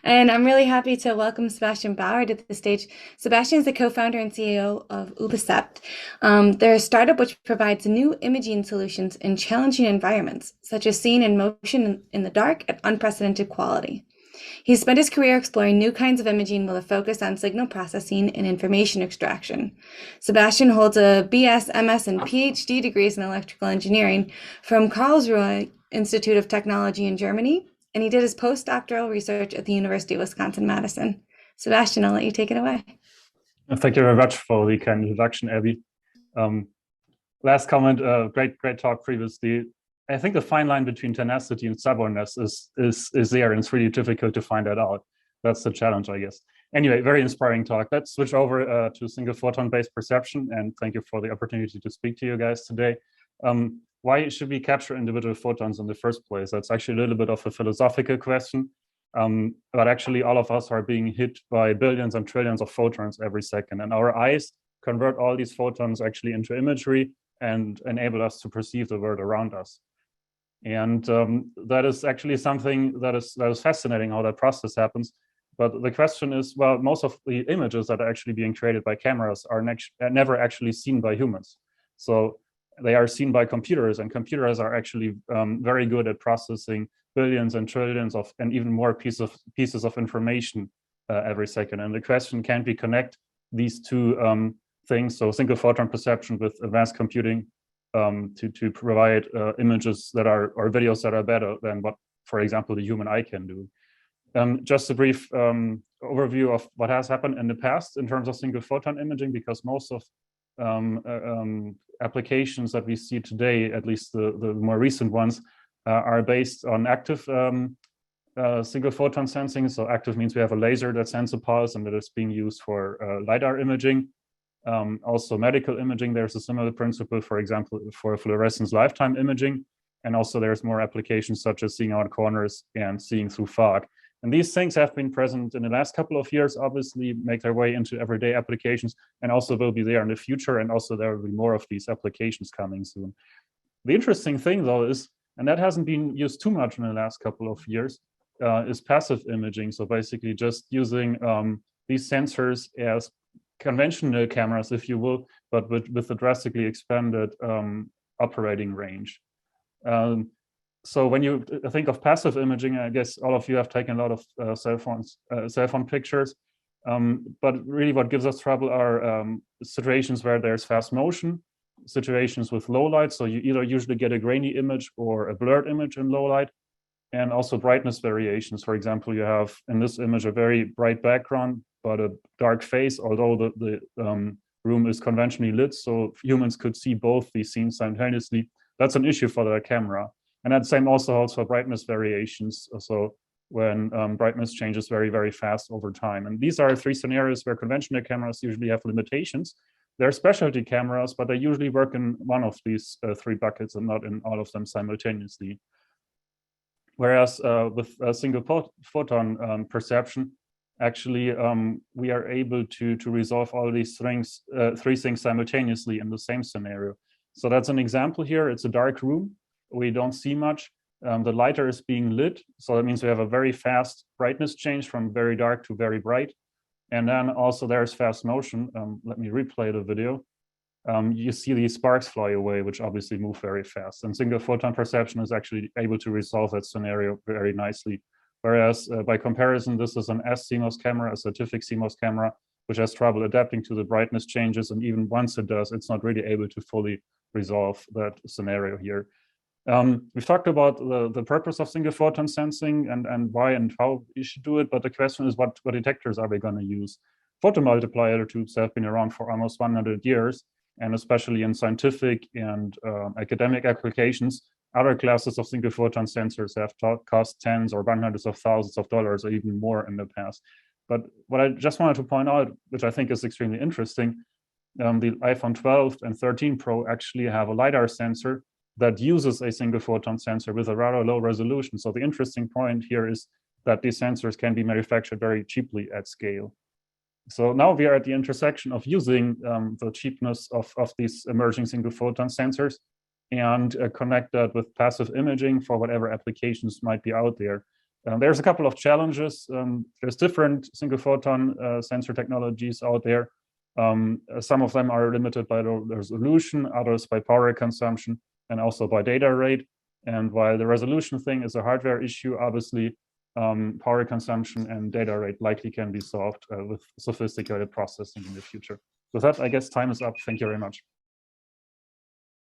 And I'm really happy to welcome Sebastian Bauer to the stage. Sebastian is the co-founder and CEO of Ubicept. They're a startup which provides new imaging solutions in challenging environments, such as seeing in motion in the dark at unprecedented quality. He's spent his career exploring new kinds of imaging with a focus on signal processing and information extraction. Sebastian holds a BS, MS, and PhD degrees in electrical engineering from Karlsruhe Institute of Technology in Germany, and he did his postdoctoral research at the University of Wisconsin-Madison. Sebastian, I'll let you take it away. Thank you very much for the kind introduction, Abby. Last comment, great talk previously. I think the fine line between tenacity and stubbornness is there, and it's really difficult to find that out. That's the challenge, I guess. Anyway, very inspiring talk. Let's switch over to single photon-based perception, and thank you for the opportunity to speak to you guys today. Why should we capture individual photons in the first place? That's actually a little bit of a philosophical question, but actually all of us are being hit by billions and trillions of photons every second, and our eyes convert all these photons actually into imagery and enable us to perceive the world around us. And that is actually something that is fascinating, how that process happens. But the question is, well, most of the images that are actually being created by cameras are never actually seen by humans. So they are seen by computers, and computers are actually very good at processing billions and trillions of, and even more pieces of information every second. And the question, can we connect these two things, so single photon perception with advanced computing, to provide images that are, or videos that are better than what, for example, the human eye can do. Just a brief overview of what has happened in the past in terms of single photon imaging, because most of applications that we see today, at least the more recent ones, are based on active single photon sensing. So active means we have a laser that sends a pulse and that is being used for LiDAR imaging. Also medical imaging, there's a similar principle, for example, for fluorescence lifetime imaging. And also there's more applications such as seeing out corners and seeing through fog. And these things have been present in the last couple of years, obviously make their way into everyday applications, and also will be there in the future. And also there will be more of these applications coming soon. The interesting thing though is, and that hasn't been used too much in the last couple of years, is passive imaging. So basically just using these sensors as conventional cameras, if you will, but with a drastically expanded operating range. So when you think of passive imaging, I guess all of you have taken a lot of cell phone pictures. But really what gives us trouble are situations where there's fast motion, situations with low light. So you either usually get a grainy image or a blurred image in low light, and also brightness variations. For example, you have in this image a very bright background, but a dark face, although the room is conventionally lit, so humans could see both these scenes simultaneously. That's an issue for the camera. And that same also holds for brightness variations. So when brightness changes very, very fast over time. And these are three scenarios where conventional cameras usually have limitations. They're specialty cameras, but they usually work in one of these three buckets and not in all of them simultaneously. Whereas with single photon perception, actually we are able to resolve all these things, three things simultaneously in the same scenario. So that's an example here. It's a dark room. We don't see much. The lighter is being lit. So that means we have a very fast brightness change from very dark to very bright. And then also there's fast motion. Let me replay the video. You see these sparks fly away, which obviously move very fast. And single photon perception is actually able to resolve that scenario very nicely. Whereas by comparison, this is an S-CMOS camera, a certific CMOS camera, which has trouble adapting to the brightness changes. And even once it does, it's not really able to fully resolve that scenario here. We've talked about the purpose of single photon sensing and why and how you should do it, but the question is what detectors are we going to use? Photomultiplier tubes have been around for almost 100 years, and especially in scientific and academic applications, other classes of single photon sensors have cost tens or hundreds of thousands of dollars or even more in the past. But what I just wanted to point out, which I think is extremely interesting, the iPhone 12 and 13 Pro actually have a LiDAR sensor that uses a single photon sensor with a rather low resolution. So the interesting point here is that these sensors can be manufactured very cheaply at scale. So now we are at the intersection of using the cheapness of these emerging single photon sensors and connect that with passive imaging for whatever applications might be out there. There's a couple of challenges. There's different single photon sensor technologies out there. Some of them are limited by the resolution, others by power consumption, and also by data rate. And while the resolution thing is a hardware issue, obviously, power consumption and data rate likely can be solved with sophisticated processing in the future. With that, I guess time is up. Thank you very much.